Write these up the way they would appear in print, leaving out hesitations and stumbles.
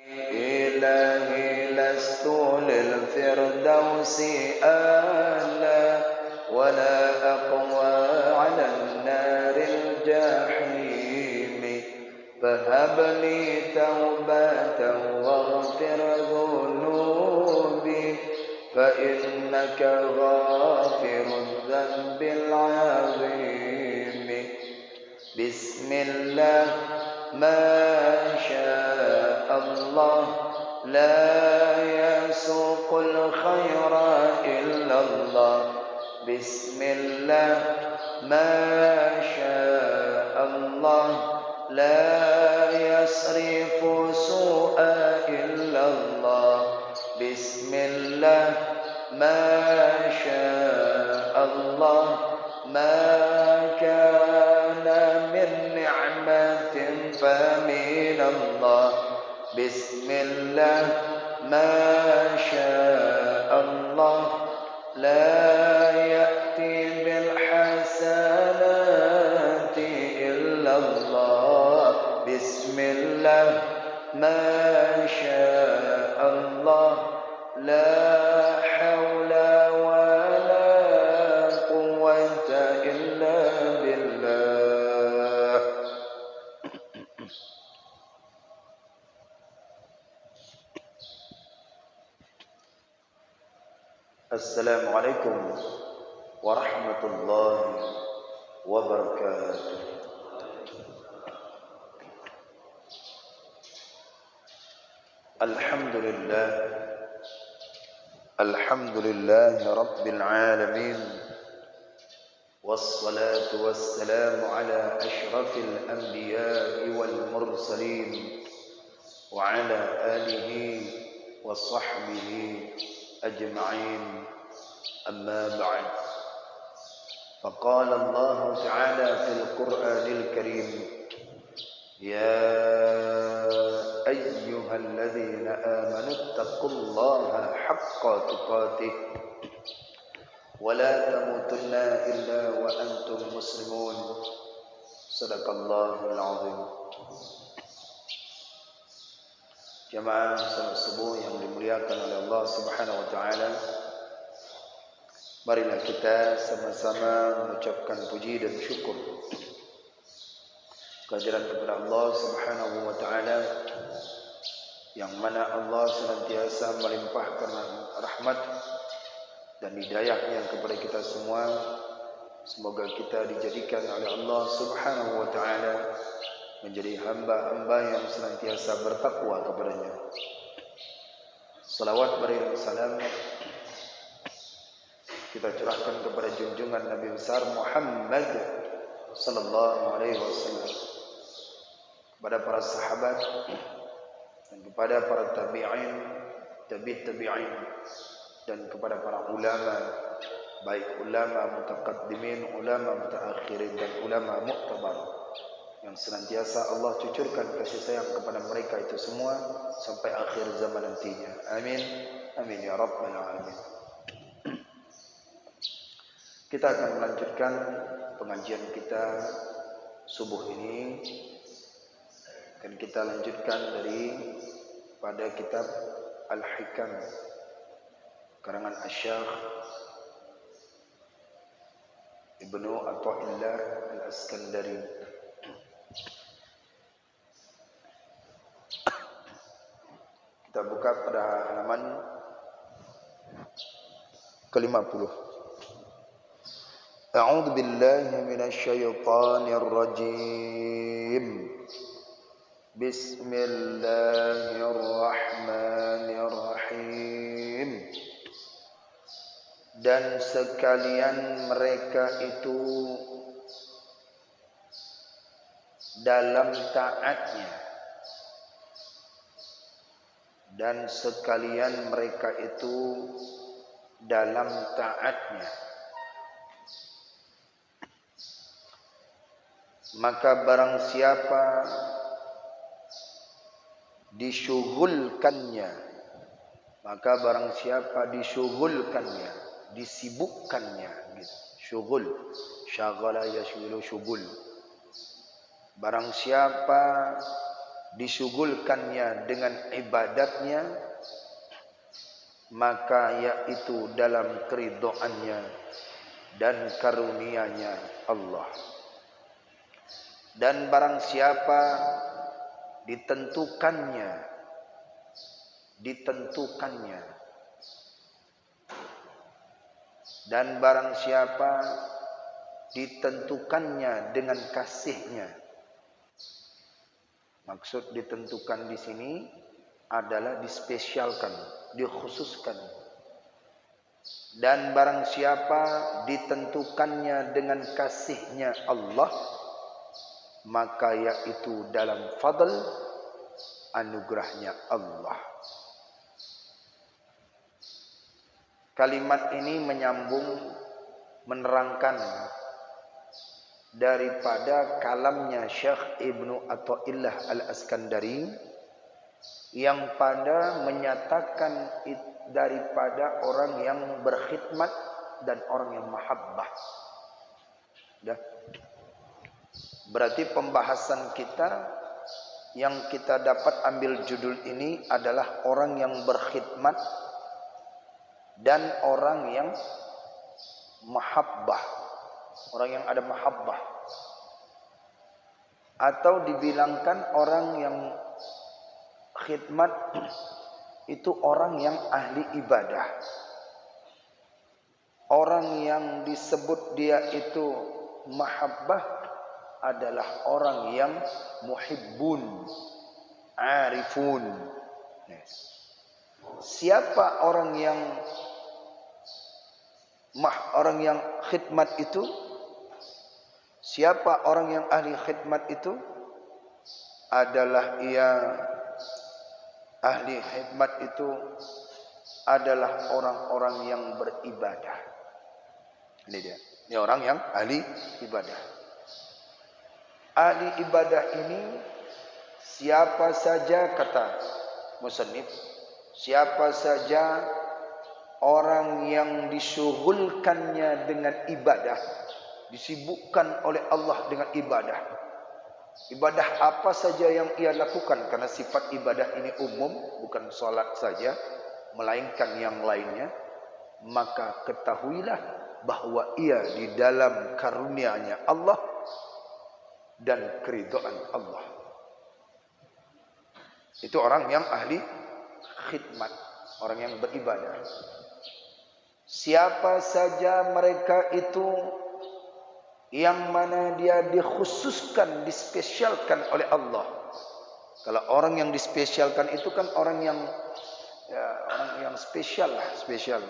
إلهي لست للفردوس أهلا ولا أقوى على النار الجحيم فهب لي توبة واغفر ذنوبي فإنك غافر الذنب العظيم بسم الله ما شاء الله لا يسوق الخير إلا الله بسم الله ما شاء الله لا يصرف سوء إلا الله بسم الله ما شاء الله ما كان من نعمة فمن الله بسم الله ما شاء الله لا يأتي بالحسنات إلا الله بسم الله ما شاء الله لا حول ولا قوة إلا بالله. Assalamualaikum warahmatullahi wabarakatuh. Alhamdulillah, alhamdulillah rabbil alamin, wassalatu wassalamu ala ashrafil anbiya'i wal mursalin wa ala alihi wa sahbihi أجمعين أما بعد فقال الله تعالى في القرآن الكريم يا أيها الذين آمنوا اتقوا الله حق تقاته ولا تموتن إلا وأنتم مسلمون صدق الله العظيم. Jamaah salat subuh yang dimuliakan oleh Allah Subhanahu wa taala. Marilah kita sama-sama mengucapkan puji dan syukur kehadiran kepada Allah Subhanahu wa taala yang mana Allah senantiasa melimpahkan rahmat dan hidayahnya kepada kita semua. Semoga kita dijadikan oleh Allah Subhanahu wa taala menjadi hamba-hamba yang senantiasa bertakwa kepadanya. Salawat beriring salam kita curahkan kepada junjungan Nabi besar Muhammad sallallahu alaihi wasallam, kepada para sahabat dan kepada para tabi'in, tabi'in dan kepada para ulama, baik ulama mutaqaddimin, ulama mutaakhirin dan ulama mu'tabar, yang senantiasa Allah cucurkan kasih sayang kepada mereka itu semua sampai akhir zaman nantinya. Amin. Amin ya rabbal alamin. Kita akan melanjutkan pengajian kita subuh ini. Dan kita lanjutkan dari pada kitab Al-Hikam karangan Asy-Syaikh Ibnu Athaillah Al-Askandari. Kita buka pada halaman ke-50. A'udzu billahi minasy syaithanir rajim. Bismillahirrahmanirrahim. Dan sekalian mereka itu dalam taatnya, dan sekalian mereka itu dalam taatnya, maka barang siapa disyughulkannya, maka barang siapa disyughulkannya, disibukkannya, gitu. Syughul, syaghala yashghilu syughul. Barang siapa disyugulkannya dengan ibadatnya, maka yaitu dalam keridhaannya dan karunia-Nya Allah. Dan barang siapa ditentukannya dan barang siapa ditentukannya dengan kasih-Nya. Maksud ditentukan di sini adalah dispesialkan, dikhususkan. Dan barang siapa ditentukannya dengan kasih-Nya Allah, maka yaitu dalam fadl anugerahnya Allah. Kalimat ini menyambung, menerangkan daripada kalamnya Syekh Ibnu Athaillah Al-Askandari yang pada menyatakan daripada orang yang berkhidmat dan orang yang mahabbah. Dah. Berarti pembahasan kita yang kita dapat ambil judul ini adalah orang yang berkhidmat dan orang yang mahabbah, orang yang ada mahabbah, atau dibilangkan orang yang khidmat itu orang yang ahli ibadah. Orang yang disebut dia itu mahabbah adalah orang yang muhibbun, arifun. Siapa orang yang khidmat itu? Siapa orang yang ahli khidmat itu? Adalah ia ahli khidmat itu adalah orang-orang yang beribadah. Ini dia. Ini orang yang ahli ibadah. Ahli ibadah ini siapa saja, kata musannif, siapa saja orang yang disyughulkannya dengan ibadah, disibukkan oleh Allah dengan ibadah. Ibadah apa saja yang ia lakukan, karena sifat ibadah ini umum, bukan salat saja, melainkan yang lainnya, maka ketahuilah bahwa ia di dalam karunia-Nya Allah dan keridhaan Allah. Itu orang yang ahli khidmat, orang yang beribadah. Siapa saja mereka itu yang mana dia dikhususkan, dispesialkan oleh Allah. Kalau orang yang dispesialkan itu kan orang yang spesial lah, spesial.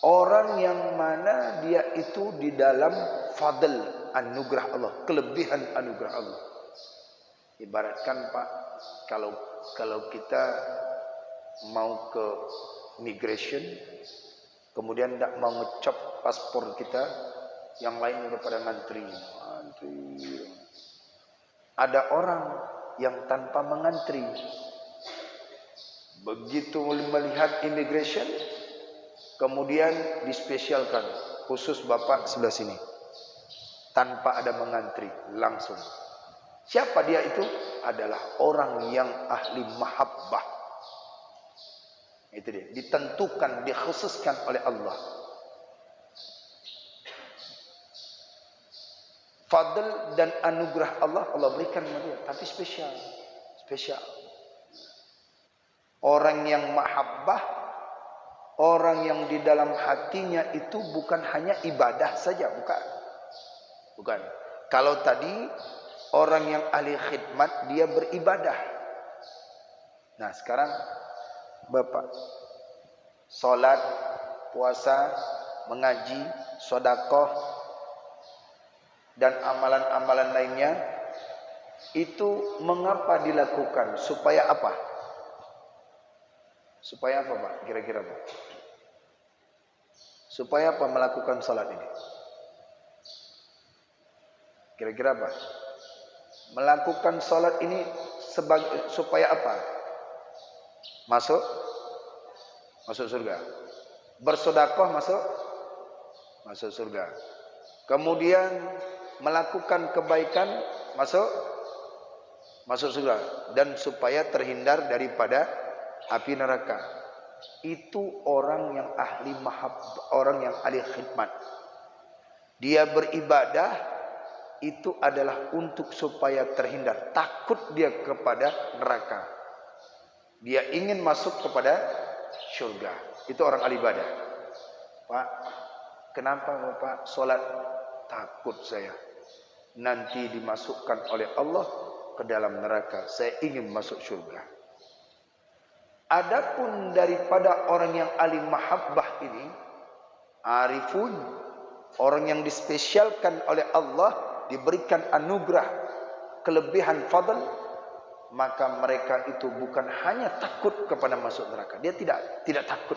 Orang yang mana dia itu di dalam fadl, anugerah Allah, kelebihan anugerah Allah. Ibaratkan Pak, kalau kita mau ke migration, kemudian tidak mau ngecop paspor kita, yang lain udah pada ngantri. Ada orang yang tanpa mengantri, begitu melihat immigration, kemudian dispesialkan, khusus Bapak sebelah sini, tanpa ada mengantri, langsung. Siapa dia itu? Adalah orang yang ahli mahabbah. Itu dia, ditentukan, dikhususkan oleh Allah. Fadl dan anugerah Allah berikan kepada dia, tapi spesial. Orang yang mahabbah, orang yang di dalam hatinya itu bukan hanya ibadah saja, bukan. Kalau tadi orang yang ahli khidmat dia beribadah. Nah, sekarang Bapak salat, puasa, mengaji, sedekah dan amalan-amalan lainnya itu mengapa dilakukan? Supaya apa? Supaya apa, Pak? Kira-kira, Pak? Supaya apa melakukan salat ini? Kira-kira apa? Melakukan salat ini supaya apa? Masuk surga. Bersedekah masuk surga. Kemudian melakukan kebaikan masuk masuk surga, dan supaya terhindar daripada api neraka. Itu orang yang ahli mahabbah, orang yang ahli khidmat. Dia beribadah itu adalah untuk supaya terhindar, takut dia kepada neraka. Dia ingin masuk kepada surga. Itu orang ahli ibadah. Pak, kenapa Bapak sholat? Takut saya nanti dimasukkan oleh Allah ke dalam neraka. Saya ingin masuk surga. Adapun daripada orang yang ahli mahabbah ini, arifun, orang yang dispesialkan oleh Allah, diberikan anugerah kelebihan fadl, maka mereka itu bukan hanya takut kepada masuk neraka. Dia tidak takut.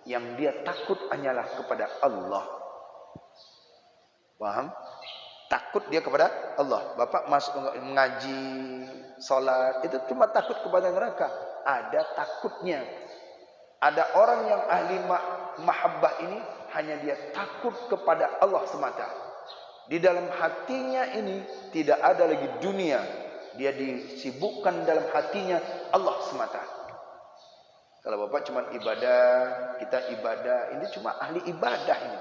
Yang dia takut hanyalah kepada Allah. Paham? Takut dia kepada Allah. Bapak masuk mengaji, salat, itu cuma takut kepada neraka. Ada takutnya. Ada orang yang ahli mahabbah ini hanya dia takut kepada Allah semata. Di dalam hatinya ini tidak ada lagi dunia. Dia disibukkan dalam hatinya Allah semata. Kalau Bapak cuma ibadah, kita ibadah, ini cuma ahli ibadah ini.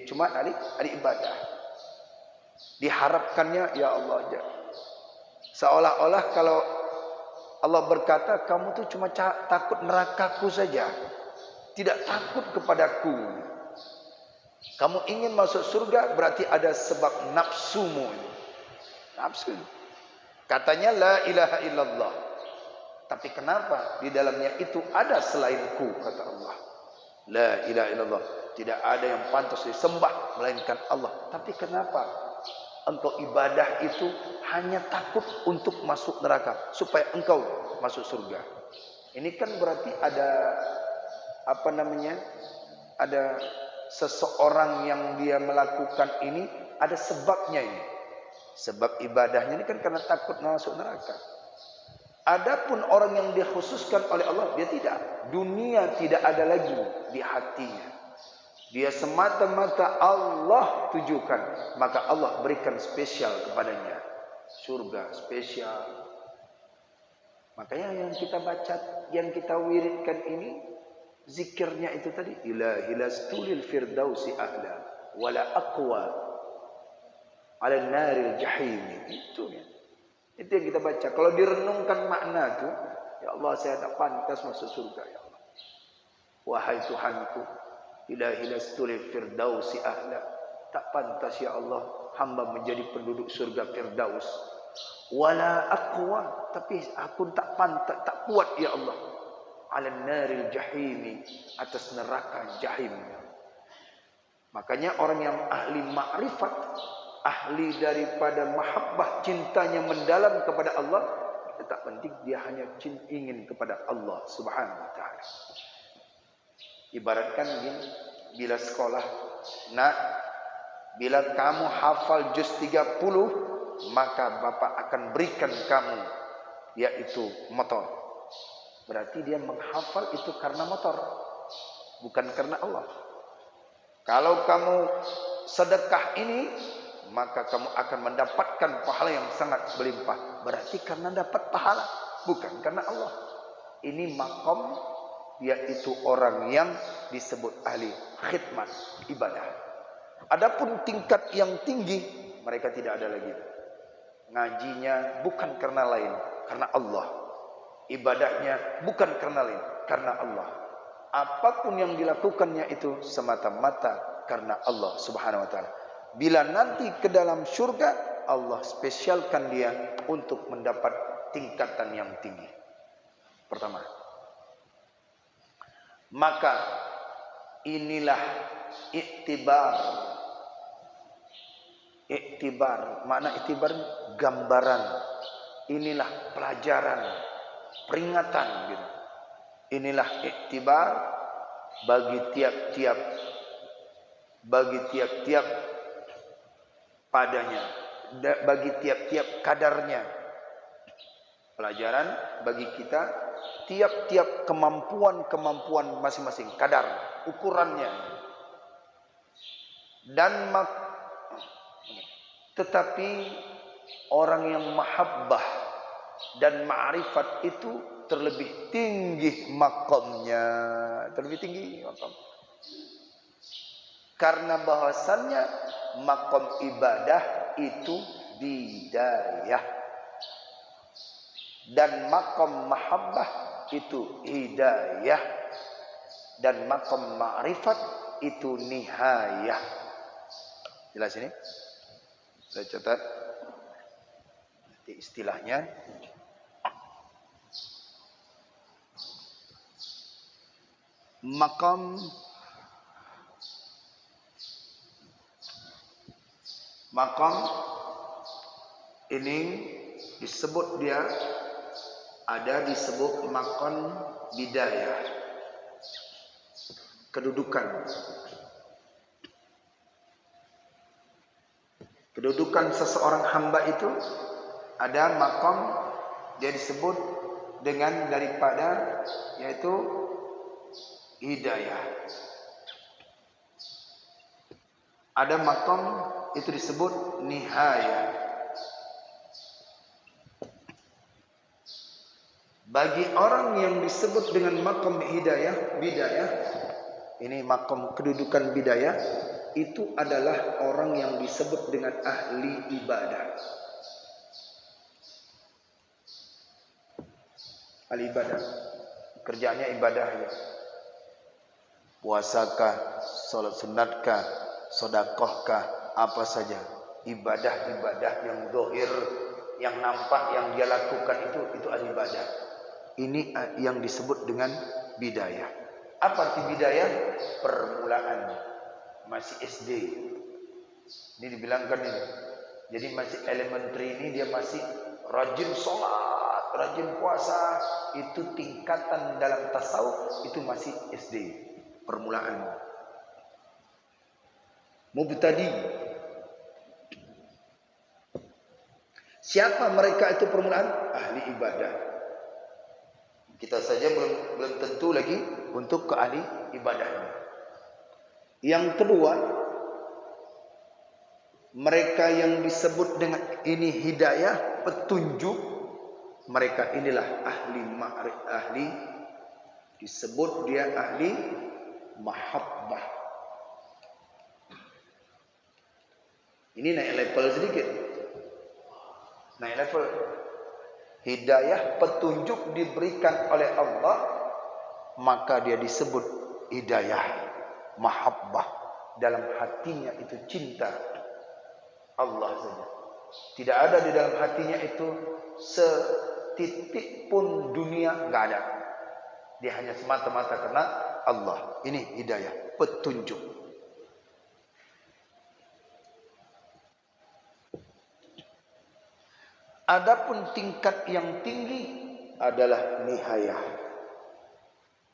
Cuma ahli ibadah. Diharapkannya ya Allah aja. Seolah-olah kalau Allah berkata, kamu tuh cuma takut nerakaku saja, tidak takut kepadaku. Kamu ingin masuk surga berarti ada sebab nafsumu. Nafsu. Katanya la ilaha illallah. Tapi kenapa di dalamnya itu ada selainku, kata Allah. La ilaha illallah. Tidak ada yang pantas disembah melainkan Allah. Tapi kenapa engkau ibadah itu hanya takut untuk masuk neraka, supaya engkau masuk surga? Ini kan berarti ada ada seseorang yang dia melakukan ini ada sebabnya ini. Sebab ibadahnya ini kan karena takut masuk neraka. Adapun orang yang dikhususkan oleh Allah, dia tidak. Dunia tidak ada lagi di hatinya. Dia semata-mata Allah tujukan, maka Allah berikan spesial kepadanya. Surga spesial. Makanya yang kita baca, yang kita wiridkan ini, zikirnya itu tadi, ilahi lastulil firdausi ahla wala aqwa ala naril jahim. Itu ya. Itu yang kita baca. Kalau direnungkan makna itu, ya Allah, saya tak pantas masuk surga, ya Allah. Wahai Tuhanku, ilahi lastulil firdausi ahla, tak pantas ya Allah hamba menjadi penduduk surga firdaus. Wala aqwa, tapi aku tak pantas, tak kuat ya Allah, ala naril jahimi, atas neraka jahim. Makanya orang yang ahli ma'rifat, ahli daripada mahabbah, cintanya mendalam kepada Allah, tak penting dia hanya ingin kepada Allah Subhanahu wa taala. Ibaratkan begini, bila sekolah, nak, bila kamu hafal juz 30, maka Bapak akan berikan kamu, yaitu motor. Berarti dia menghafal itu karena motor, bukan karena Allah. Kalau kamu sedekah ini, maka kamu akan mendapatkan pahala yang sangat berlimpah. Berarti karena dapat pahala, bukan karena Allah. Ini makom, yaitu orang yang disebut ahli khidmat ibadah. Adapun tingkat yang tinggi, mereka tidak ada lagi. Ngajinya bukan karena lain, karena Allah. Ibadahnya bukan karena lain, karena Allah. Apapun yang dilakukannya itu semata-mata karena Allah Subhanahu wa taala. Bila nanti ke dalam surga, Allah spesialkan dia untuk mendapat tingkatan yang tinggi. Pertama, maka inilah iktibar. Iktibar, makna iktibar gambaran. Inilah pelajaran, peringatan gitu. Inilah iktibar bagi tiap-tiap padanya, bagi tiap-tiap kadarnya. Pelajaran bagi kita, tiap-tiap kemampuan masing-masing, kadar, ukurannya. Dan tetapi orang yang mahabbah dan ma'rifat itu terlebih tinggi makamnya, terlebih tinggi makam. Karena bahwasannya makam ibadah itu bidayah dan makam mahabbah itu hidayah dan makam ma'rifat itu nihayah. Jelas ini? Saya catat nanti istilahnya. Makam ini disebut dia ada disebut makam bidayah, kedudukan seseorang hamba itu ada makam dia disebut dengan daripada yaitu hidayah. Ada makam itu disebut nihayah. Bagi orang yang disebut dengan makam bidayah, ini makam kedudukan bidayah, itu adalah orang yang disebut dengan ahli ibadah. Ahli ibadah, kerjanya ibadah ya. Puasakah, salat sunatkah, sedekahkah, apa saja ibadah-ibadah yang zahir, yang nampak yang dia lakukan itu ahli ibadah. Ini yang disebut dengan bidayah. Apa arti bidayah? Permulaan, masih SD. Ini dibilangkan ini. Jadi masih elementary ini dia masih rajin sholat, rajin puasa. Itu tingkatan dalam tasawuf itu masih SD. Permulaan. Mubtadi. Siapa mereka itu permulaan? Ahli ibadah. Kita saja belum tentu lagi untuk ke ahli ibadahnya. Yang kedua, mereka yang disebut dengan ini hidayah, petunjuk, mereka inilah ahli disebut dia ahli mahabbah. Ini naik level sedikit. Naik level. Hidayah, petunjuk diberikan oleh Allah, maka dia disebut hidayah, mahabbah. Dalam hatinya itu cinta Allah saja. Tidak ada di dalam hatinya itu setitik pun dunia, enggak ada. Dia hanya semata-mata karena Allah. Ini hidayah, petunjuk. Adapun tingkat yang tinggi adalah nihayah.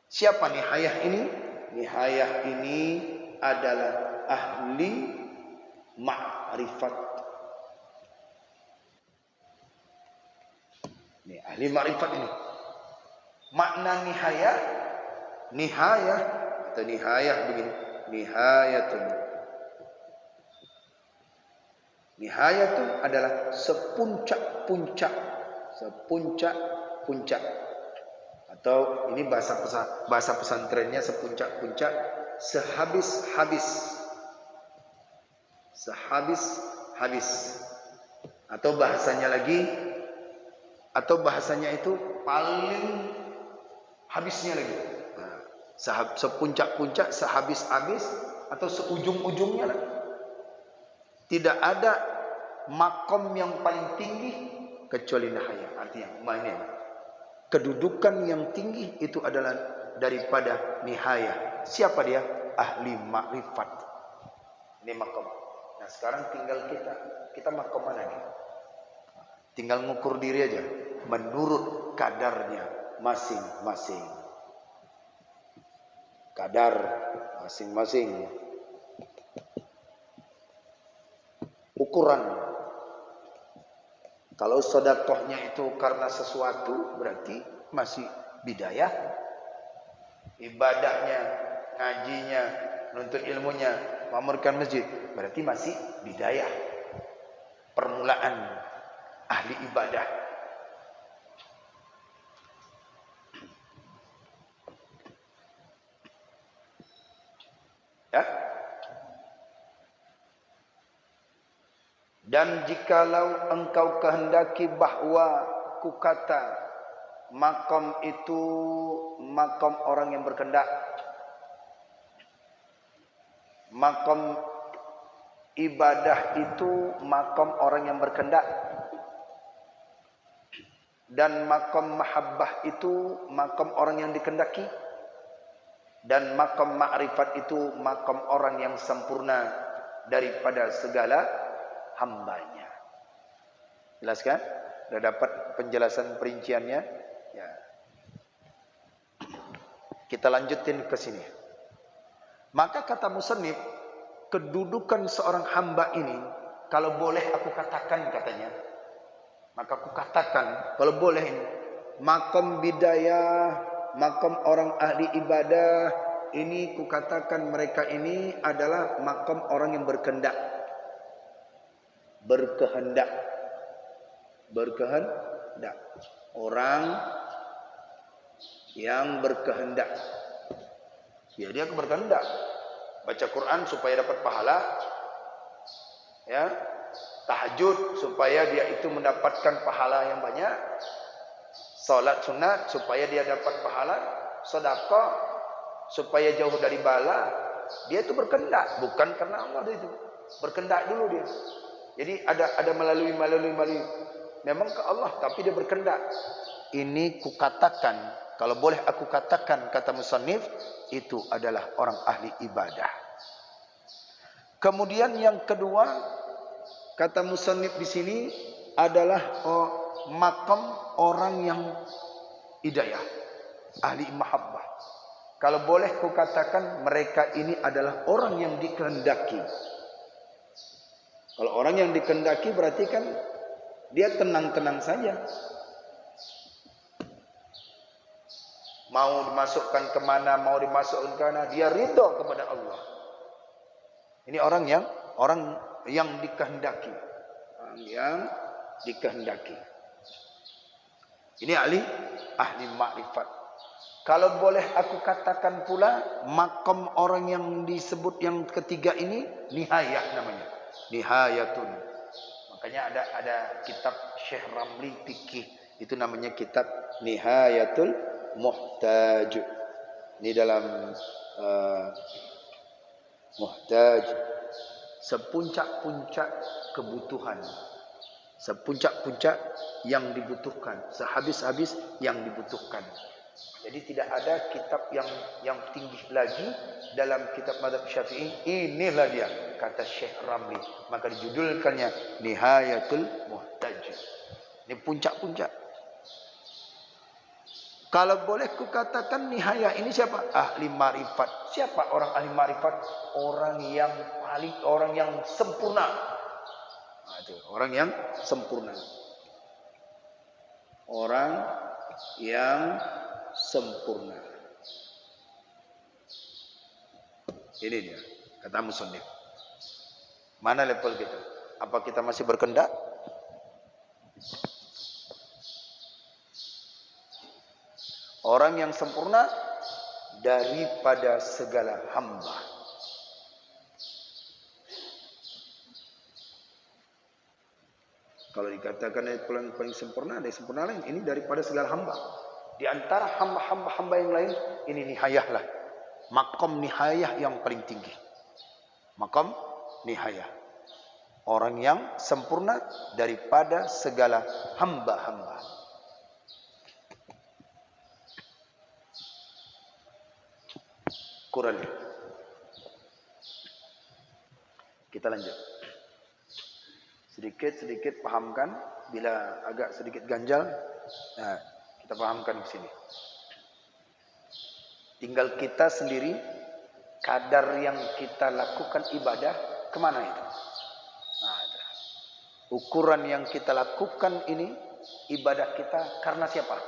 Siapa nihayah ini? Nihayah ini adalah ahli ma'rifat. Ini ahli ma'rifat ini. Makna nihayah atau nihayah begini. Nihayatun adalah sepuncak-puncak. Atau ini bahasa pesantrennya sepuncak-puncak, sehabis-habis. Atau bahasanya itu paling habisnya lagi. Nah, sepuncak-puncak, sehabis-habis atau seujung-ujungnya lagi. Tidak ada makom yang paling tinggi kecuali nihayah. Artinya maknanya kedudukan yang tinggi itu adalah daripada nihayah. Siapa dia? Ahli ma'rifat. Ini makom. Nah sekarang tinggal kita makom mana nih? Tinggal ngukur diri aja menurut kadarnya masing-masing. Kadar masing-masing. Ukuran. Kalau sedekahnya itu karena sesuatu berarti masih bidayah. Ibadahnya, ngajinya, menuntut ilmunya, memamurkan masjid berarti masih bidayah. Permulaan. ahli ibadah. Ya. Dan jikalau engkau kehendaki bahwa kukata makom itu makom orang yang berkehendak, makom ibadah itu makom orang yang berkehendak, dan makom mahabbah itu makom orang yang dikehendaki, dan makom ma'rifat itu makom orang yang sempurna daripada segala hambanya. Jelas kan? Sudah dapat penjelasan perinciannya? Ya. Kita lanjutin ke sini. Maka kata musannif, kedudukan seorang hamba ini, kalau boleh aku katakan katanya, maka aku katakan, kalau boleh ini, makom bidayah, makom orang ahli ibadah, ini kukatakan mereka ini adalah makom orang yang berkehendak. Berkehendak. Berkehendak. Orang yang berkehendak. Ya, dia berkehendak. Baca Quran supaya dapat pahala. Ya. Tahajud supaya dia itu mendapatkan pahala yang banyak. Salat sunat supaya dia dapat pahala. Sedekah supaya jauh dari bala. Dia itu berkehendak, bukan karena Allah dia itu. Berkehendak dulu dia. Jadi ada melalui memang ke Allah, tapi dia berkehendak. Ini kukatakan, kalau boleh aku katakan, kata musannif, itu adalah orang ahli ibadah. Kemudian yang kedua, kata musannif di sini adalah makam orang yang hidayah, ahli mahabbah. Kalau boleh kukatakan, mereka ini adalah orang yang dikehendaki. Kalau orang yang dikehendaki berarti kan dia tenang-tenang saja. Mau dimasukkan kemana, mau dimasukkan kemana, dia ridho kepada Allah. Ini orang yang dikehendaki. Orang yang dikehendaki. Ini ahli makrifat. Kalau boleh aku katakan pula, makom orang yang disebut yang ketiga ini nihayah namanya. Nihayatun. Makanya ada kitab Syekh Ramli Fikih, itu namanya kitab Nihayatul Muhtaj. Ini dalam Muhtaj, sepuncak-puncak kebutuhan, sepuncak-puncak yang dibutuhkan, sehabis-habis yang dibutuhkan. Jadi tidak ada kitab yang tinggi lagi dalam kitab mazhab Syafi'i. Inilah dia, kata Syekh Ramli. Maka dijudulkannya Nihayatul Muhtaj. Ini puncak-puncak. Kalau boleh ku katakan nihayah ini siapa? Ahli marifat. Siapa orang ahli marifat? Orang yang sempurna. Nah, itu, orang yang sempurna. Orang yang sempurna. Ini dia, kata musannif. Mana level kita? Apa kita masih berkehendak? Orang yang sempurna daripada segala hamba. Kalau dikatakan yang paling sempurna, ada yang sempurna lain. Ini daripada segala hamba. Di antara hamba-hamba yang lain, ini nihayah lah. Makom nihayah yang paling tinggi. Makom nihayah. Orang yang sempurna daripada segala hamba-hamba. Quran. Kita lanjut. Sedikit-sedikit pahamkan. Bila agak sedikit ganjal, nah, kita pahamkan di sini. Tinggal kita sendiri, kadar yang kita lakukan ibadah, kemana itu? Nah, ukuran yang kita lakukan ini, ibadah kita karena siapa?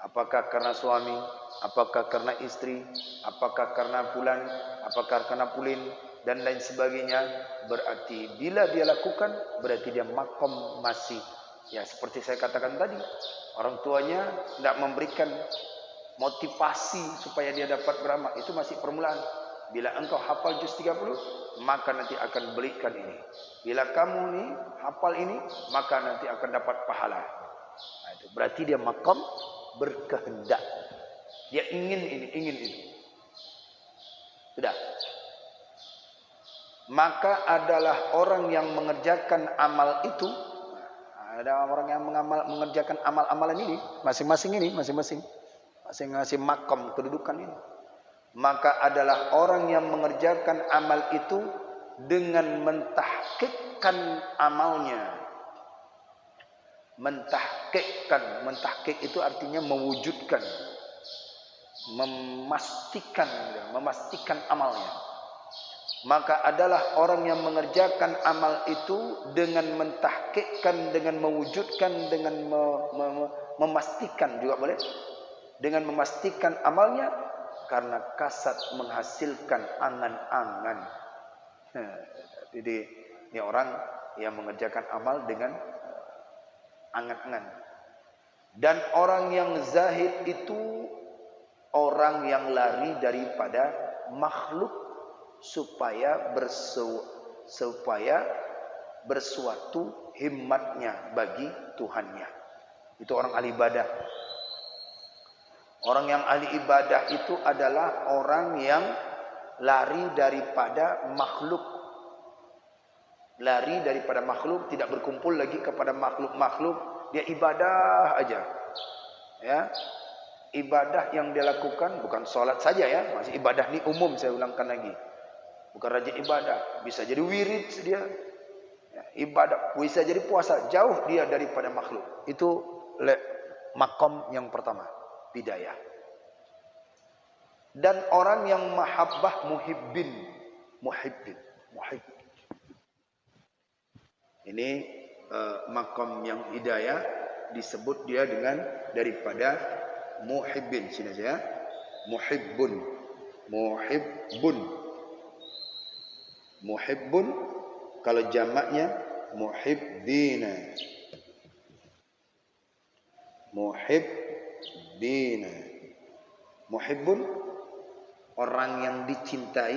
Apakah karena suami? Apakah karena istri? Apakah karena fulan? Apakah karena pulin? dan lain sebagainya, berarti bila dia lakukan, berarti dia makom masih, ya seperti saya katakan tadi, orang tuanya tidak memberikan motivasi supaya dia dapat beramal, itu masih permulaan. Bila engkau hafal juz 30, maka nanti akan belikan ini. Bila kamu nih hafal ini, maka nanti akan dapat pahala. Nah, itu berarti dia makom berkehendak. Dia ingin ini, ingin itu. Sudah. Maka adalah orang yang mengerjakan amal itu, ada orang yang mengerjakan amal-amalan ini, masing-masing makom kedudukan ini. Maka adalah orang yang mengerjakan amal itu dengan mentahkikkan amalnya. Mentahkik itu artinya mewujudkan, memastikan amalnya. Maka adalah orang yang mengerjakan amal itu dengan mentahkikkan, dengan mewujudkan, dengan memastikan juga boleh, dengan memastikan amalnya, karena kasat menghasilkan angan-angan. Jadi ini orang yang mengerjakan amal dengan angan-angan. Dan orang yang zahid itu orang yang lari daripada makhluk supaya bersuatu himmatnya bagi Tuhannya. Itu orang ahli ibadah. Orang yang ahli ibadah itu adalah orang yang lari daripada makhluk. Lari daripada makhluk, tidak berkumpul lagi kepada makhluk-makhluk. Dia ibadah aja. Ya. Ibadah yang dia lakukan bukan sholat saja ya, masih ibadah ini umum, saya ulangkan lagi. Bukan rajin ibadah, bisa jadi wirid dia. Ya, ibadah, bisa jadi puasa, jauh dia daripada makhluk. Itu makom yang pertama, bidayah. Dan orang yang mahabbah muhib. Ini makom yang hidayah disebut dia dengan daripada muhibbin. Sini saja. Muhibbun. Kalau jamaknya muhibbina. Muhibbun, orang yang dicintai.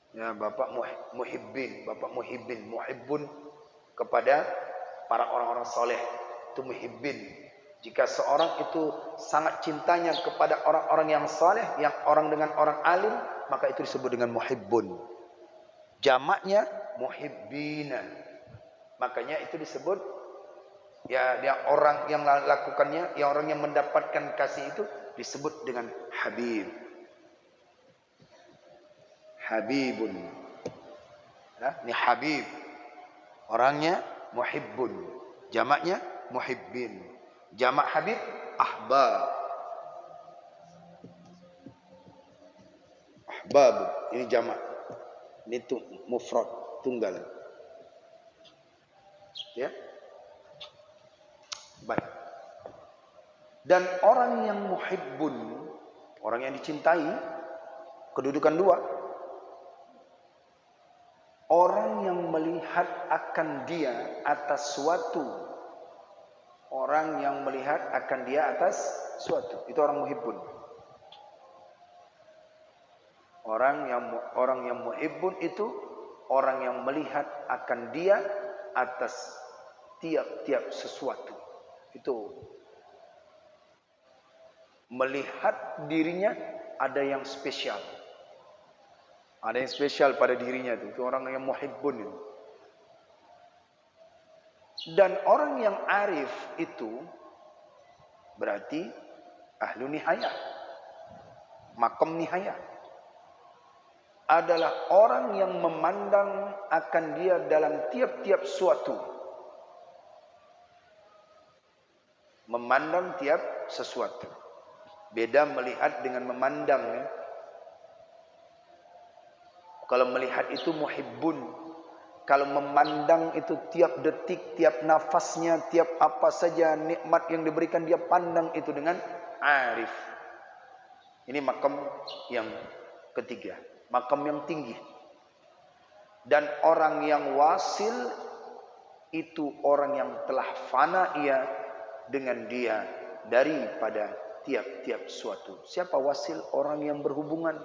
Ya, Bapak muhibbun kepada para orang-orang soleh, itu muhibbin. Jika seorang itu sangat cintanya kepada orang-orang yang soleh, yang orang dengan orang alim, maka itu disebut dengan muhibbun. Jamaknya muhibbina. Makanya itu disebut, ya, yang orang yang lakukannya, yang orang yang mendapatkan kasih itu disebut dengan habibun. Nah, ini habib. Orangnya muhibbun. Jamaknya muhibbin. Jamak habib ahbab. Ini jamak. Ini mufrad, tunggal. Ya. Baik. Dan orang yang muhibbun, orang yang dicintai, kedudukan dua. Orang yang melihat akan dia atas suatu. Orang yang melihat akan dia atas suatu. Itu orang muhibbun. Orang yang muhibbun itu orang yang melihat akan dia atas tiap-tiap sesuatu. Itu melihat dirinya ada yang spesial. Ada yang spesial pada dirinya itu orang yang muhibbun itu. Dan orang yang arif itu berarti ahlu nihayah, makom nihayah, adalah orang yang memandang akan dia dalam tiap-tiap suatu. Memandang tiap sesuatu. Beda melihat dengan memandang. Ya. Kalau melihat itu muhibbun. Kalau memandang itu tiap detik, tiap nafasnya, tiap apa saja nikmat yang diberikan, dia pandang itu dengan arif. Ini makam yang ketiga, makam yang tinggi. Dan orang yang wasil itu orang yang telah fana ia dengan dia daripada tiap-tiap suatu. Siapa wasil? Orang yang berhubungan,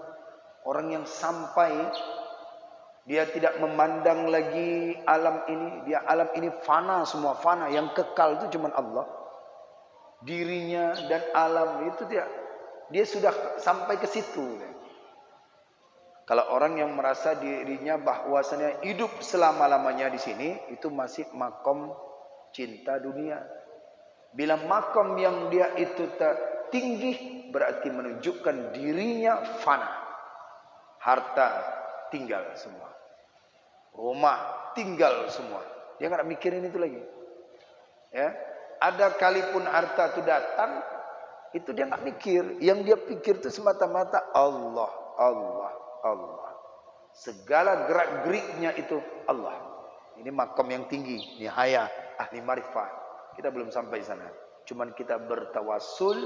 orang yang sampai dia tidak memandang lagi alam ini. Dia alam ini fana, semua fana. Yang kekal itu cuma Allah. Dirinya dan alam itu dia sudah sampai ke situ. Kalau orang yang merasa dirinya bahwasanya hidup selama-lamanya di sini, itu masih makom cinta dunia. Bila makom yang dia itu tinggi, berarti menunjukkan dirinya fana. Harta tinggal semua, rumah tinggal semua. Dia nggak mikirin itu lagi. Ya, ada kalipun harta itu datang, itu dia nggak mikir. Yang dia pikir itu semata-mata Allah, Allah, Allah. Segala gerak-geriknya itu Allah. Ini makam yang tinggi, nihaya ahli marifat. Kita belum sampai sana. Cuman kita bertawassul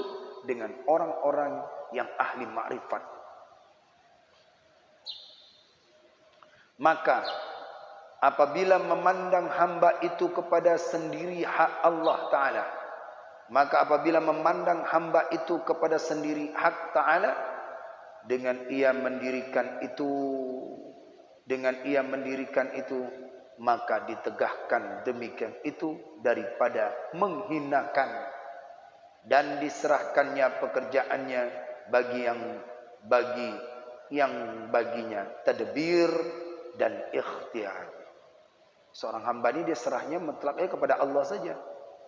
dengan orang-orang yang ahli makrifat. Maka apabila memandang hamba itu kepada sendiri hak Allah Ta'ala, maka apabila memandang hamba itu kepada sendiri hak Ta'ala, dengan ia mendirikan itu, maka ditegahkan demikian itu daripada menghinakan, dan diserahkannya pekerjaannya bagi yang baginya tadbir dan ikhtiar. Seorang hamba ini dia serahnya mutlaknya kepada Allah saja.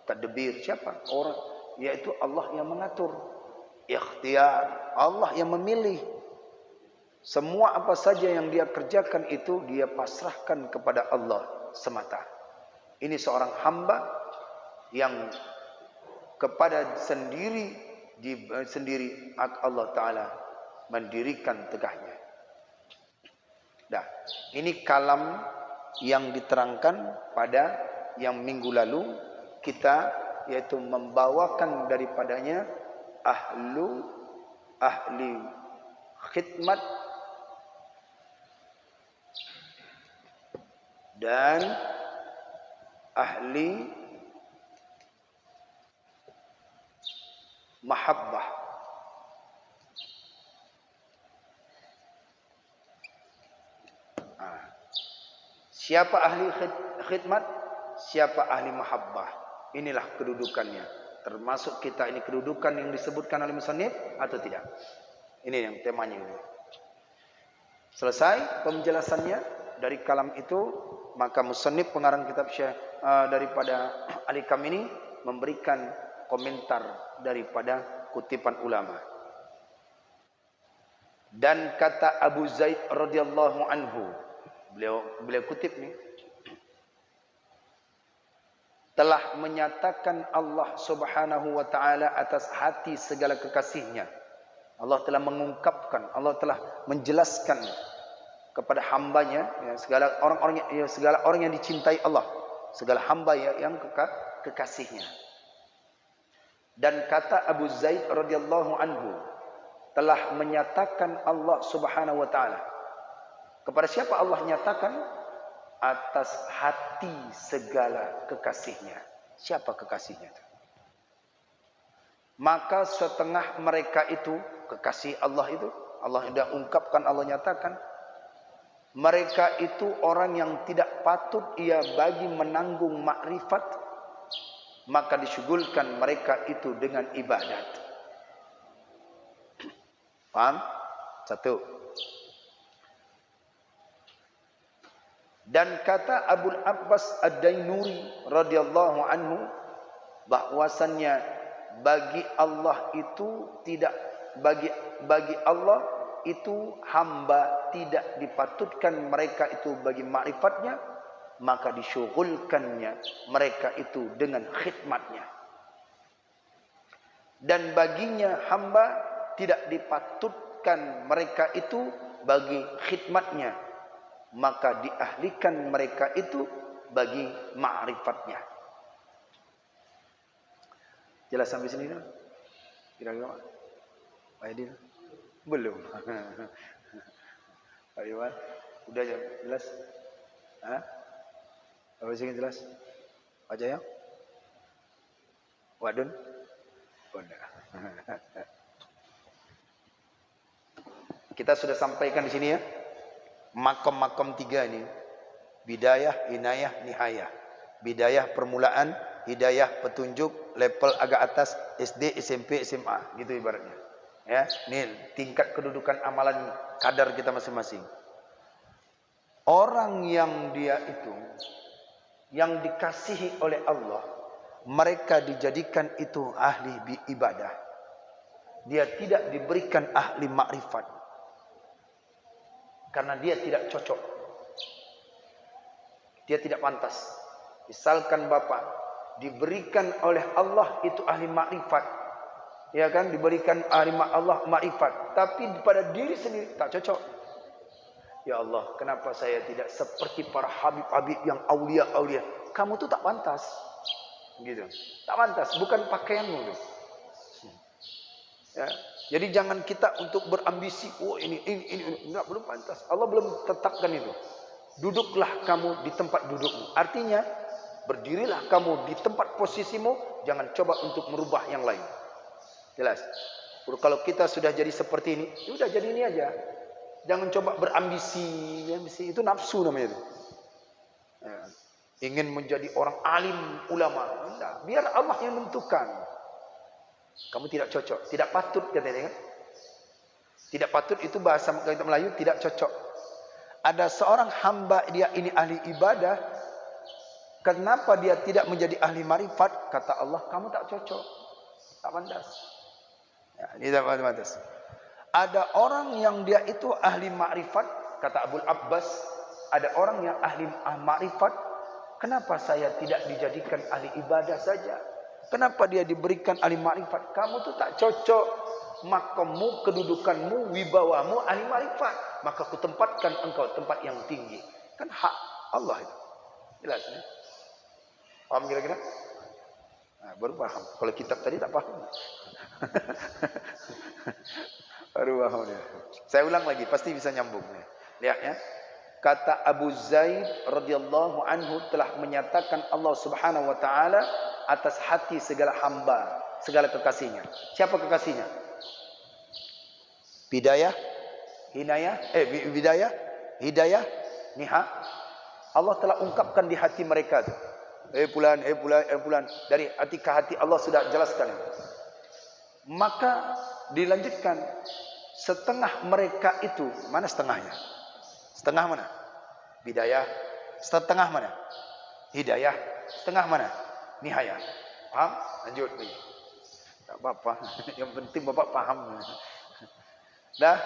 Tadbir siapa? Orang, yaitu Allah yang mengatur. Ikhtiar, Allah yang memilih. Semua apa saja yang dia kerjakan itu dia pasrahkan kepada Allah semata. Ini seorang hamba yang kepada sendiri Allah Ta'ala mendirikan tegahnya. Dah, ini kalam yang diterangkan pada yang minggu lalu kita, yaitu membawakan daripadanya ahli khidmat dan ahli mahabbah. Siapa ahli khidmat, siapa ahli mahabbah. Inilah kedudukannya. Termasuk kita ini kedudukan yang disebutkan oleh musannif atau tidak. Ini yang temanya ini. Selesai penjelasannya dari kalam itu, maka musannif pengarang kitab daripada Al-Hikam ini memberikan komentar daripada kutipan ulama. Dan kata Abu Zaid radhiyallahu anhu, beliau kutip ni, telah menyatakan Allah Subhanahu wa taala atas hati segala kekasihnya. Allah telah mengungkapkan, Allah telah menjelaskan kepada hambanya, ya, segala orang yang dicintai Allah, segala hamba yang kekasihnya. Dan kata Abu Zaid radhiyallahu anhu, telah menyatakan Allah Subhanahu wa taala. Kepada siapa Allah nyatakan? Atas hati segala kekasihnya. Siapa kekasihnya itu? Maka setengah mereka itu, kekasih Allah itu, Allah sudah ungkapkan, Allah nyatakan, mereka itu orang yang tidak patut ia bagi menanggung makrifat, maka disyugulkan mereka itu dengan ibadat. Paham? Satu. Dan kata Abu Abbas Ad-Dainuri radhiyallahu anhu, bahwasannya bagi Allah itu tidak, bagi Allah itu hamba tidak dipatutkan mereka itu bagi makrifatnya, maka disyughulkannya mereka itu dengan khidmatnya. Dan baginya hamba tidak dipatutkan mereka itu bagi khidmatnya, maka diahlikan mereka itu bagi ma'rifatnya. Jelas sampai sini kan? Kira-kira Pak Edil? Belum. Pak Iwan, udah jelas? Hah? Apa sih yang jelas? Aja ya? Wadun? Udah. Kita sudah sampaikan di sini ya. Makom-makom 3 ini. Bidayah, inayah, nihayah. Bidayah permulaan, hidayah petunjuk, level agak atas, SD, SMP, SMA, gitu ibaratnya. Ya, ini tingkat kedudukan amalan kadar kita masing-masing. Orang yang dia itu yang dikasihi oleh Allah, mereka dijadikan itu ahli ibadah. Dia tidak diberikan ahli makrifat karena dia tidak cocok. Dia tidak pantas. Misalkan bapak diberikan oleh Allah itu ahli makrifat, ya kan, diberikan ahli Allah makrifat, tapi pada diri sendiri tak cocok. Ya Allah, kenapa saya tidak seperti para habib-habib yang aulia-aulia? Kamu tuh tak pantas. Gitu. Tak pantas, bukan pakaianmu tuh. Ya. Jadi jangan kita untuk berambisi, oh ini enggak, belum pantas. Allah belum tetapkan itu. Duduklah kamu di tempat dudukmu. Artinya, berdirilah kamu di tempat posisimu, jangan coba untuk merubah yang lain. Jelas? Kalau kita sudah jadi seperti ini, sudah jadi ini aja. Jangan coba berambisi, ambisi itu nafsu namanya itu. Ya. Ingin menjadi orang alim ulama, enggak. Biar Allah yang menentukan. Kamu tidak cocok, tidak patut katanya kan? Tidak patut itu bahasa kita Melayu, tidak cocok. Ada seorang hamba dia ini ahli ibadah, kenapa dia tidak menjadi ahli marifat? Kata Allah, kamu tak cocok, tak pantas. Ya, ini tak pantas. Ada orang yang dia itu ahli makrifat, kata Abul Abbas, ada orang yang ahli makrifat, kenapa saya tidak dijadikan ahli ibadah saja? Kenapa dia diberikan ahli makrifat? Kamu tuh tak cocok, makammu, kedudukanmu, wibawamu ahli makrifat, maka kutempatkan engkau tempat yang tinggi. Kan hak Allah itu. Jelas ya? Paham kira-kira? Nah, baru paham. Kalau kitab tadi tak paham. Baru paham dia. Saya ulang lagi, pasti bisa nyambung. Lihat ya. Kata Abu Zaid radhiyallahu anhu telah menyatakan Allah Subhanahu wa taala atas hati segala hamba, segala kekasihnya. Siapa kekasihnya? Bidayah, hidayah, niha. Allah telah ungkapkan di hati mereka itu. Fulan. Dari hati ke hati Allah sudah jelaskan. Maka dilanjutkan, setengah mereka itu, mana setengahnya? Setengah mana? Bidayah. Setengah mana? Hidayah. Setengah mana? Nihayah. Paham? Lanjut lagi. Tak apa-apa. Yang penting bapak paham. Dah.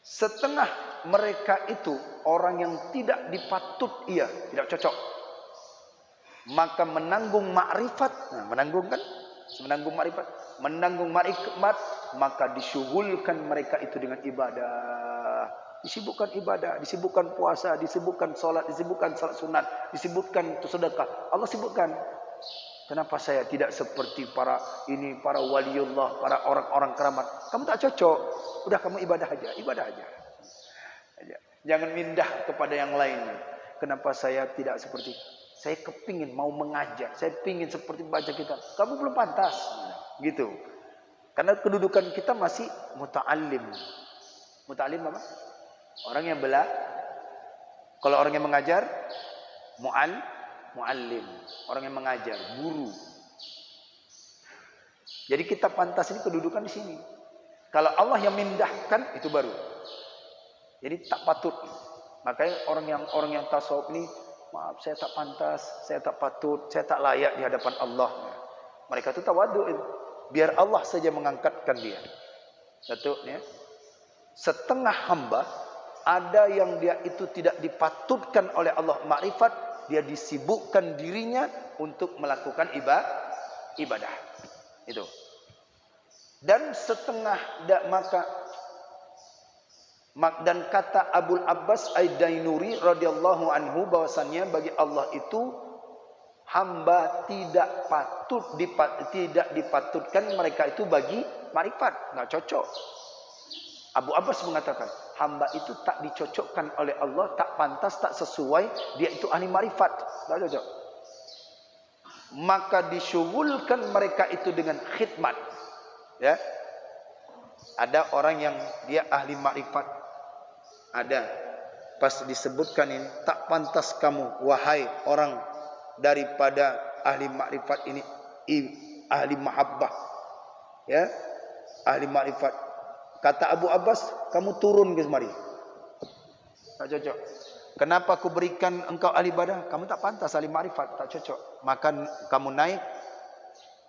Setengah mereka itu orang yang tidak dipatut ia, tidak cocok. Maka menanggung makrifat. Nah, menanggung kan? Menanggung makrifat. Menanggung makrifat, maka disyughulkan mereka itu dengan ibadah. Disibukkan ibadah, disibukkan puasa, disibukkan solat, disibukkan salat sunat, disibukkan sedekah. Allah sebutkan. Kenapa saya tidak seperti para waliullah, para orang-orang keramat? Kamu tak cocok. Udah kamu ibadah aja. Jangan mindah kepada yang lain. Kenapa saya tidak seperti? Saya kepingin mau mengajar, saya pingin seperti baca kitab. Kamu belum pantas, gitu. Karena kedudukan kita masih muta'allim. Muta'allim apa? Orang yang kalau orang yang mengajar, mu'allim. Orang yang mengajar, guru. Jadi kita pantas ini kedudukan di sini. Kalau Allah yang mindahkan, itu baru. Jadi tak patut. Makanya orang yang tasawuf ini, maaf saya tak pantas, saya tak patut, saya tak layak di hadapan Allah. Mereka itu tawadhu. Biar Allah saja mengangkatkan dia. Satu ya. Setengah hamba ada yang dia itu tidak dipatutkan oleh Allah makrifat, dia disibukkan dirinya untuk melakukan ibadah. Itu. Dan setengah dan kata Abul Abbas Ad-Dainuri radhiyallahu anhu bahwasannya bagi Allah itu hamba tidak dipatutkan mereka itu bagi makrifat, nggak cocok. Abu Abbas mengatakan, hamba itu tak dicocokkan oleh Allah, tak pantas, tak sesuai, dia itu ahli makrifat, nggak cocok. Maka disyughulkan mereka itu dengan khidmat. Ya, ada orang yang dia ahli makrifat, ada pas disebutkan ini, tak pantas kamu wahai orang daripada ahli makrifat ini, ahli mahabbah, ya, ahli makrifat. Kata Abu Abbas, kamu turun ke semari. Tak cocok. Kenapa aku berikan engkau ahli ibadah? Kamu tak pantas ahli makrifat, tak cocok. Maka kamu naik.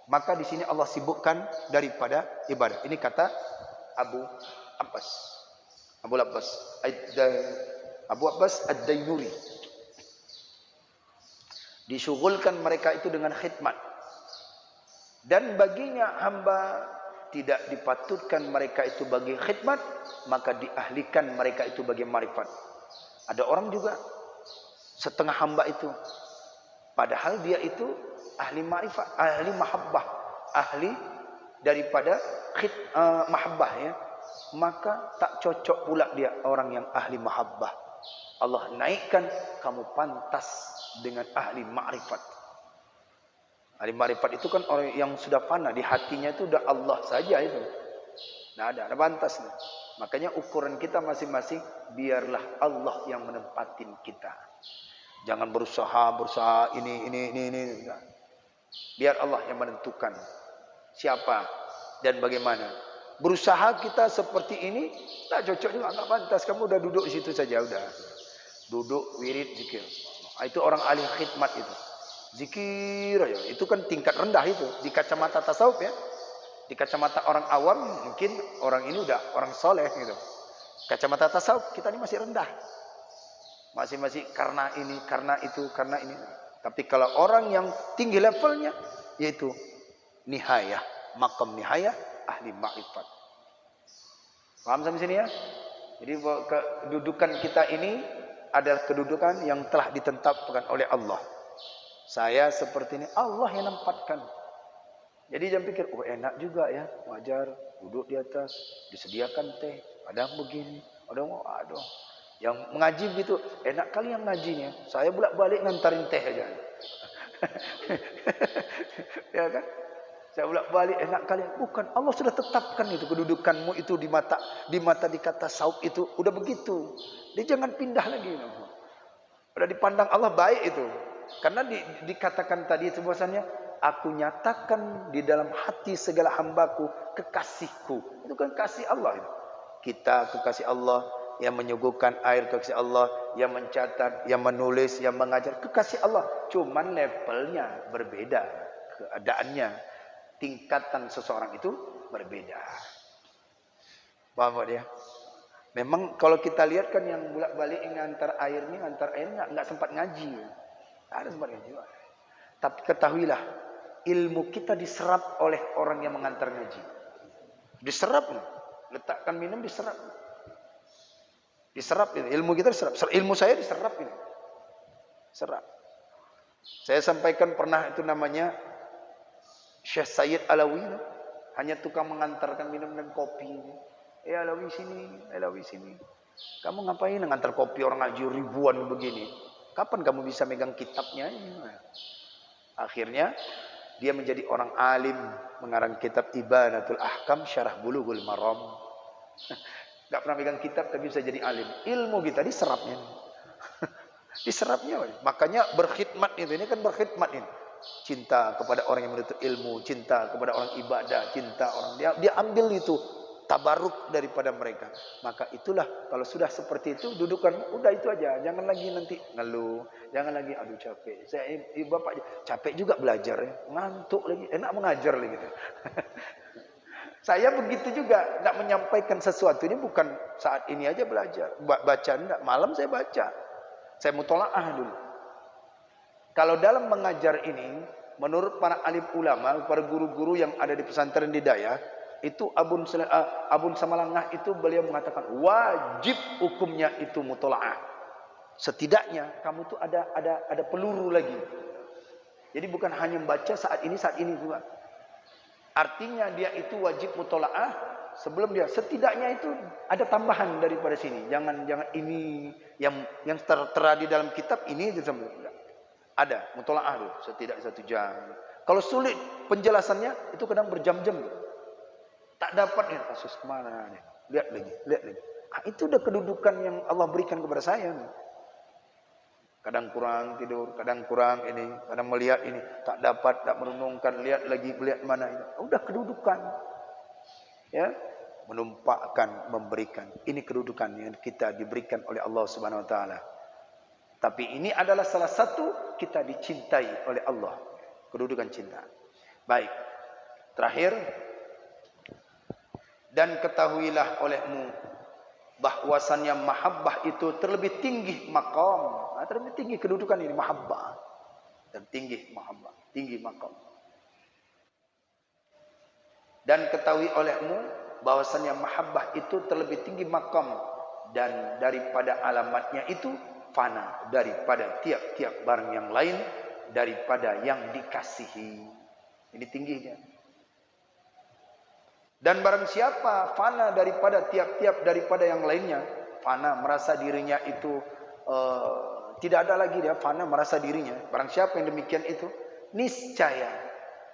Maka di sini Allah sibukkan daripada ibadah. Ini kata Abu Abbas. Abu Abbas Ad-Dainuri. Disyughulkan mereka itu dengan khidmat. Dan baginya hamba tidak dipatutkan mereka itu bagi khidmat, maka diahlikan mereka itu bagi marifat. Ada orang juga setengah hamba itu, padahal dia itu ahli marifat, ahli mahabbah, ahli daripada mahabbah, ya, maka tak cocok pula dia orang yang ahli mahabbah. Allah naikkan, kamu pantas dengan ahli ma'rifat. Ahli ma'rifat itu kan orang yang sudah fana, di hatinya itu udah Allah saja itu. Nah, ada pantas. Makanya ukuran kita masing-masing, biarlah Allah yang menempatin kita. Jangan berusaha ini. Biar Allah yang menentukan siapa dan bagaimana. Berusaha kita seperti ini, tak cocok juga, enggak pantas. Kamu udah duduk di situ saja, udah. Duduk, wirid, zikir. Itu orang ahli khidmat itu. Zikir aja, itu kan tingkat rendah itu di kacamata tasawuf, ya. Di kacamata orang awam mungkin orang ini udah orang soleh gitu. Kacamata tasawuf kita ini masih rendah, masih karena ini, karena itu, karena ini. Tapi kalau orang yang tinggi levelnya, yaitu nihayah, maqam nihayah, ahli ma'rifat. Paham sampai sini, ya? Jadi kedudukan kita ini adalah kedudukan yang telah ditetapkan oleh Allah. Saya seperti ini, Allah yang nempatkan. Jadi jangan pikir, oh enak juga ya, wajar, duduk di atas, disediakan teh, ada begini, aduh. Yang mengaji begitu, enak kali yang ngajinya. Saya bolak-balik ngantarin teh aja. Ya kan? Saya bolak-balik, enak kali. Bukan, Allah sudah tetapkan itu kedudukanmu itu di mata di kata saub itu udah begitu. Dia jangan pindah lagi. Udah dipandang Allah baik itu. Karena dikatakan tadi itu bahwasannya, aku nyatakan di dalam hati segala hambaku kekasihku. Itu kan kasih Allah itu. Kita kekasih Allah, yang menyuguhkan air kekasih Allah, yang mencatat, yang menulis, yang mengajar kekasih Allah. Cuman levelnya berbeda, keadaannya, tingkatan seseorang itu berbeda. Paham dia? Memang kalau kita lihat kan yang bolak-balik ngantar airnya nggak sempat ngaji. Ada sempat ngaji. Tapi ketahuilah, ilmu kita diserap oleh orang yang mengantar ngaji. Diserap, letakkan minum diserap. Diserap ini, ilmu kita diserap. Ilmu saya diserap ini. Serap. Saya sampaikan pernah itu namanya Syekh Sayyid Alawi, hanya tukang mengantarkan minum dan kopi. Alawi sini. Kamu ngapain ngantar kopi orang ngaji ribuan begini? Kapan kamu bisa megang kitabnya? Akhirnya dia menjadi orang alim, mengarang kitab Ibanatul Ahkam Syarah Bulughul Maram. Gak pernah megang kitab tapi bisa jadi alim. Ilmu kita diserapnya. Diserapnya. Makanya berkhidmat itu, ini kan berkhidmat ini. Cinta kepada orang yang menuntut ilmu, cinta kepada orang ibadah, cinta orang dia ambil itu tabaruk daripada mereka. Maka itulah, kalau sudah seperti itu dudukan, udah itu aja, jangan lagi nanti ngeluh, jangan lagi aduh capek. Saya bapak capek juga belajar ya, ngantuk lagi, enak mengajar lagi gitu. Saya begitu juga, tidak menyampaikan sesuatu ini bukan saat ini aja belajar, baca enggak, malam saya baca. Saya mutolaah dulu. Kalau dalam mengajar ini, menurut para alim ulama, para guru-guru yang ada di pesantren di Daya, itu Abun Samalangah itu beliau mengatakan wajib hukumnya itu mutolaah. Setidaknya kamu tuh ada peluru lagi. Jadi bukan hanya membaca saat ini juga. Artinya dia itu wajib mutolaah sebelum dia. Setidaknya itu ada tambahan daripada sini. Jangan ini yang tertera di dalam kitab ini itu semua. Ada mutolaah tuh setidaknya 1 jam. Kalau sulit penjelasannya itu kadang berjam-jam. Tak dapat ya kasus kemana nih. Lihat lagi. Itu udah kedudukan yang Allah berikan kepada saya. Kadang kurang tidur, kadang kurang ini, kadang melihat ini, tak dapat, tak merenungkan, lihat lagi, melihat mana ini. Udah kedudukan. Ya, menumpahkan, memberikan. Ini kedudukan yang kita diberikan oleh Allah Subhanahu wa taala. Tapi ini adalah salah satu kita dicintai oleh Allah. Kedudukan cinta. Baik. Terakhir, dan ketahuilah olehmu bahwasannya mahabbah itu terlebih tinggi maqam, terlebih tinggi kedudukan ini mahabbah, dan tinggi mahabbah, tinggi maqam. Dan ketahui olehmu bahwasannya mahabbah itu terlebih tinggi maqam, dan daripada alamatnya itu fana, daripada tiap-tiap barang yang lain, daripada yang dikasihi. Ini tingginya. Dan barang siapa fana daripada tiap-tiap daripada yang lainnya, fana merasa dirinya itu tidak ada lagi, dia fana merasa dirinya. Barang siapa yang demikian itu, niscaya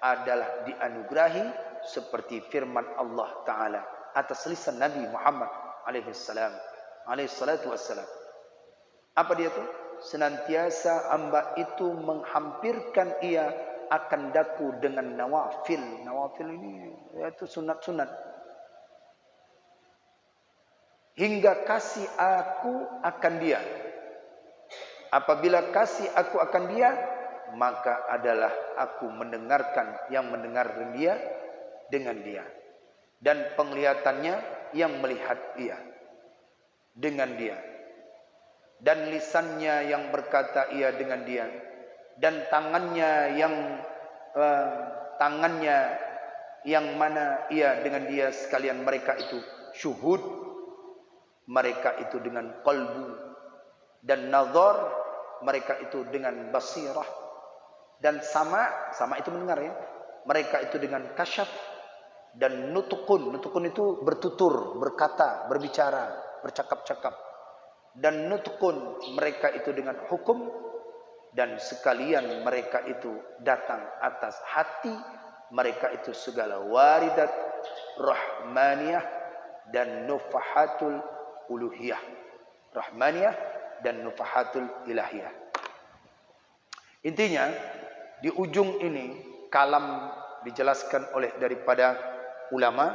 adalah dianugerahi seperti firman Allah Ta'ala atas lisan Nabi Muhammad alaihi salatu wassalam. Apa dia itu? Senantiasa hamba itu menghampirkan ia akan daku dengan nawafil. Nawafil ini yaitu sunat-sunat. Hingga kasih aku akan dia. Apabila kasih aku akan dia, maka adalah aku mendengarkan yang mendengar dia dengan dia. Dan penglihatannya yang melihat dia dengan dia. Dan lisannya yang berkata ia dengan dia, dan tangannya yang mana ia dengan dia sekalian, mereka itu syuhud, mereka itu dengan qalbu, dan nazar, mereka itu dengan basirah, dan sama itu mendengar ya, mereka itu dengan kasyaf, dan nutukun itu bertutur, berkata, berbicara, bercakap-cakap. Dan nutkun mereka itu dengan hukum, dan sekalian mereka itu datang atas hati mereka itu segala waridat rahmaniyah dan nufahatul uluhiyah, rahmaniyah dan nufahatul ilahiyah. Intinya di ujung ini kalam dijelaskan oleh daripada ulama,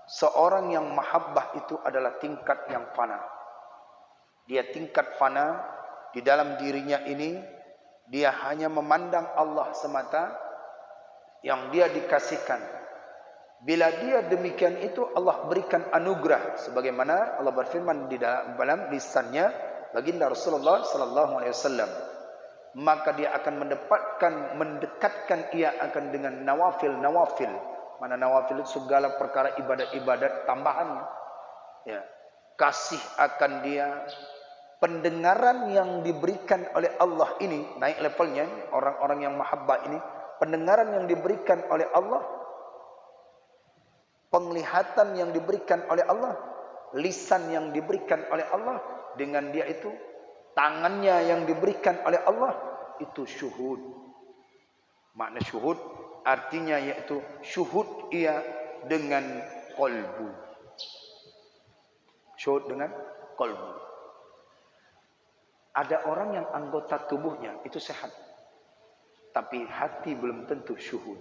seorang yang mahabbah itu adalah tingkat yang fana. Dia tingkat fana di dalam dirinya ini, dia hanya memandang Allah semata yang dia dikasihkan. Bila dia demikian itu, Allah berikan anugerah sebagaimana Allah berfirman di dalam lisannya baginda Rasulullah sallallahu alaihi wasallam. Maka dia akan mendekatkan ia akan dengan nawafil. Mana nawafil itu segala perkara ibadat-ibadat tambahan. Ya, kasih akan dia. Pendengaran yang diberikan oleh Allah ini naik levelnya, orang-orang yang mahabbah ini, pendengaran yang diberikan oleh Allah, penglihatan yang diberikan oleh Allah, lisan yang diberikan oleh Allah, dengan dia itu tangannya yang diberikan oleh Allah, itu syuhud. Makna syuhud artinya yaitu syuhud ia dengan qalbu. Syuhud dengan qalbu. Ada orang yang anggota tubuhnya itu sehat, tapi hati belum tentu syuhud.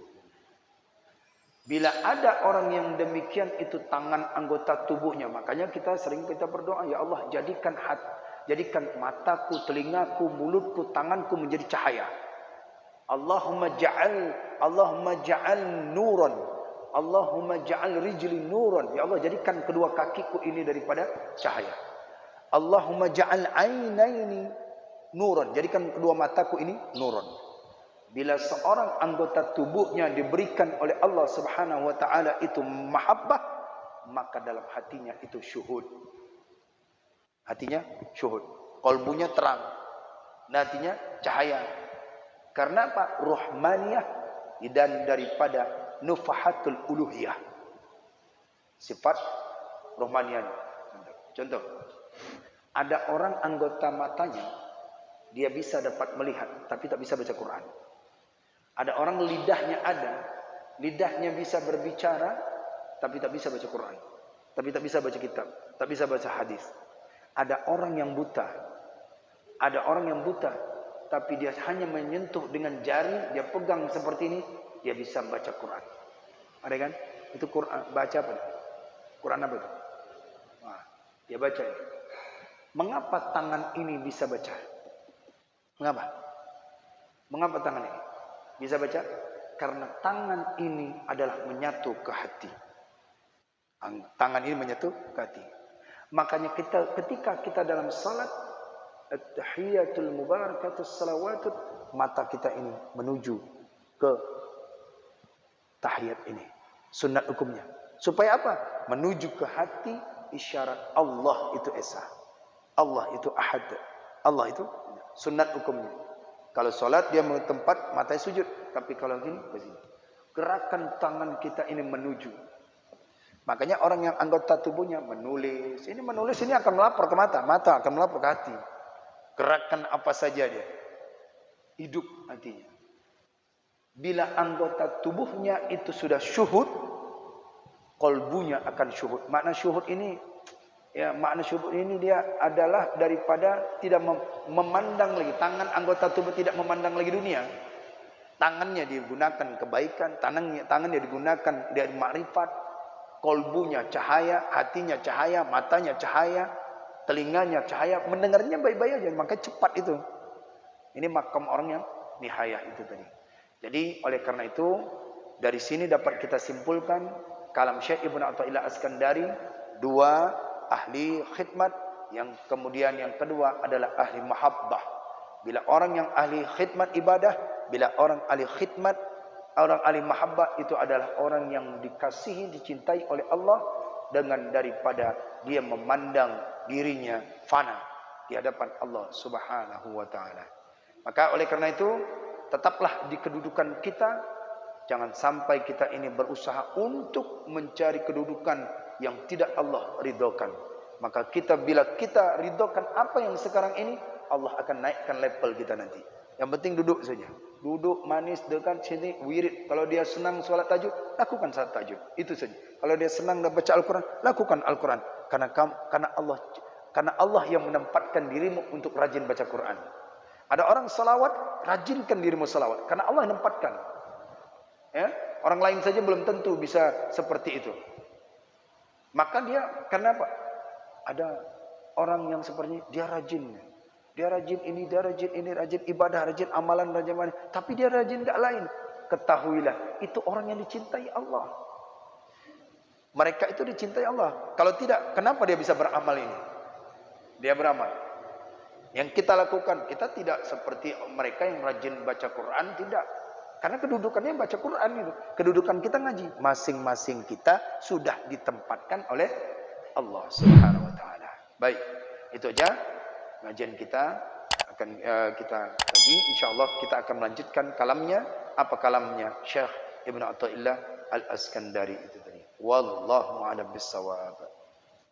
Bila ada orang yang demikian itu tangan anggota tubuhnya, makanya kita sering berdoa, ya Allah jadikan mataku, telingaku, mulutku, tanganku menjadi cahaya. Allahumma ja'al nuran, Allahumma ja'al rijli nuran. Ya Allah jadikan kedua kakiku ini daripada cahaya. Allahumma ja'al ainaini nuran, jadikan kedua mataku ini nuran. Bila seorang anggota tubuhnya diberikan oleh Allah Subhanahu wa taala itu mahabbah, maka dalam hatinya itu syuhud. Hatinya syuhud, qalbunya terang, hatinya cahaya. Karena apa? Rahmaniyah dan daripada nufahatul uluhiyah. Sifat rohanian. Contoh, ada orang anggota matanya dia bisa dapat melihat tapi tak bisa baca Quran. Ada orang lidahnya ada, lidahnya bisa berbicara tapi tak bisa baca Quran, tapi tak bisa baca kitab, tak bisa baca hadis. Ada orang yang buta, tapi dia hanya menyentuh dengan jari, dia pegang seperti ini, dia bisa baca Quran. Ada kan? Itu Quran, baca apa? Quran apa itu? Nah, dia baca ini. Mengapa tangan ini bisa baca? Mengapa? Mengapa tangan ini bisa baca? Karena tangan ini adalah menyatu ke hati. Tangan ini menyatu ke hati. Makanya ketika kita dalam salat, at-tahiyatul mubarakatus salawatut, mata kita ini menuju ke tahiyat ini. Sunat hukumnya. Supaya apa? Menuju ke hati, isyarat Allah itu esa. Allah itu ahad. Allah itu sunat hukumnya. Kalau solat dia tempat matanya sujud. Tapi kalau gini ke sini. Gerakan tangan kita ini menuju. Makanya orang yang anggota tubuhnya menulis. Ini menulis ini akan melapor ke mata. Mata akan melapor ke hati. Gerakan apa saja dia. Hidup hatinya. Bila anggota tubuhnya itu sudah syuhud, kolbunya akan syuhud. Makna syuhud ini, ya makna syuhud ini dia adalah daripada tidak memandang lagi. Tangan anggota tubuh tidak memandang lagi dunia. Tangannya digunakan kebaikan, tangannya digunakan dari makrifat, kolbunya cahaya, hatinya cahaya, matanya cahaya, telinganya cahaya, mendengarnya baik-baik aja, maka cepat itu. Ini makam orang yang nihayah itu tadi. Jadi oleh karena itu dari sini dapat kita simpulkan kalam Syekh Ibnu Athaillah As-Sakandari, dua ahli khidmat, yang kemudian yang kedua adalah ahli mahabbah. Bila orang yang ahli khidmat ibadah, bila orang ahli khidmat, orang ahli mahabbah itu adalah orang yang dikasihi, dicintai oleh Allah dengan daripada dia memandang dirinya fana di hadapan Allah Subhanahu wa taala. Maka oleh karena itu tetaplah di kedudukan kita, jangan sampai kita ini berusaha untuk mencari kedudukan yang tidak Allah ridhokan. Maka kita bila kita ridhokan apa yang sekarang ini, Allah akan naikkan level kita nanti. Yang penting duduk saja. Duduk manis dekat sini wirid. Kalau dia senang salat tahajud, lakukan salat tahajud. Itu saja. Kalau dia senang dan baca Al-Qur'an, lakukan Al-Qur'an. Karena Allah yang menempatkan dirimu untuk rajin baca Quran. Ada orang salawat, rajinkan dirimu salawat. Karena Allah menempatkan. Ya, orang lain saja belum tentu bisa seperti itu. Maka dia, karena apa? Ada orang yang seperti dia rajin. Dia rajin ini, dia rajin ini, rajin ibadah, rajin amalan, rajin amalan. Tapi dia rajin tak lain. Ketahuilah, itu orang yang dicintai Allah. Mereka itu dicintai Allah. Kalau tidak, kenapa dia bisa beramal ini? Dia beramal. Yang kita lakukan, kita tidak seperti mereka yang rajin baca Quran, tidak. Karena kedudukannya baca Quran itu. Kedudukan kita ngaji. Masing-masing kita sudah ditempatkan oleh Allah Subhanahu wa taala. Baik, itu aja kajian kita akan kita kaji. Insyaallah kita akan melanjutkan kalamnya. Apa kalamnya Syekh Ibnu Athaillah Al-Sakandari itu tadi. Wallahu a'lam bissawab.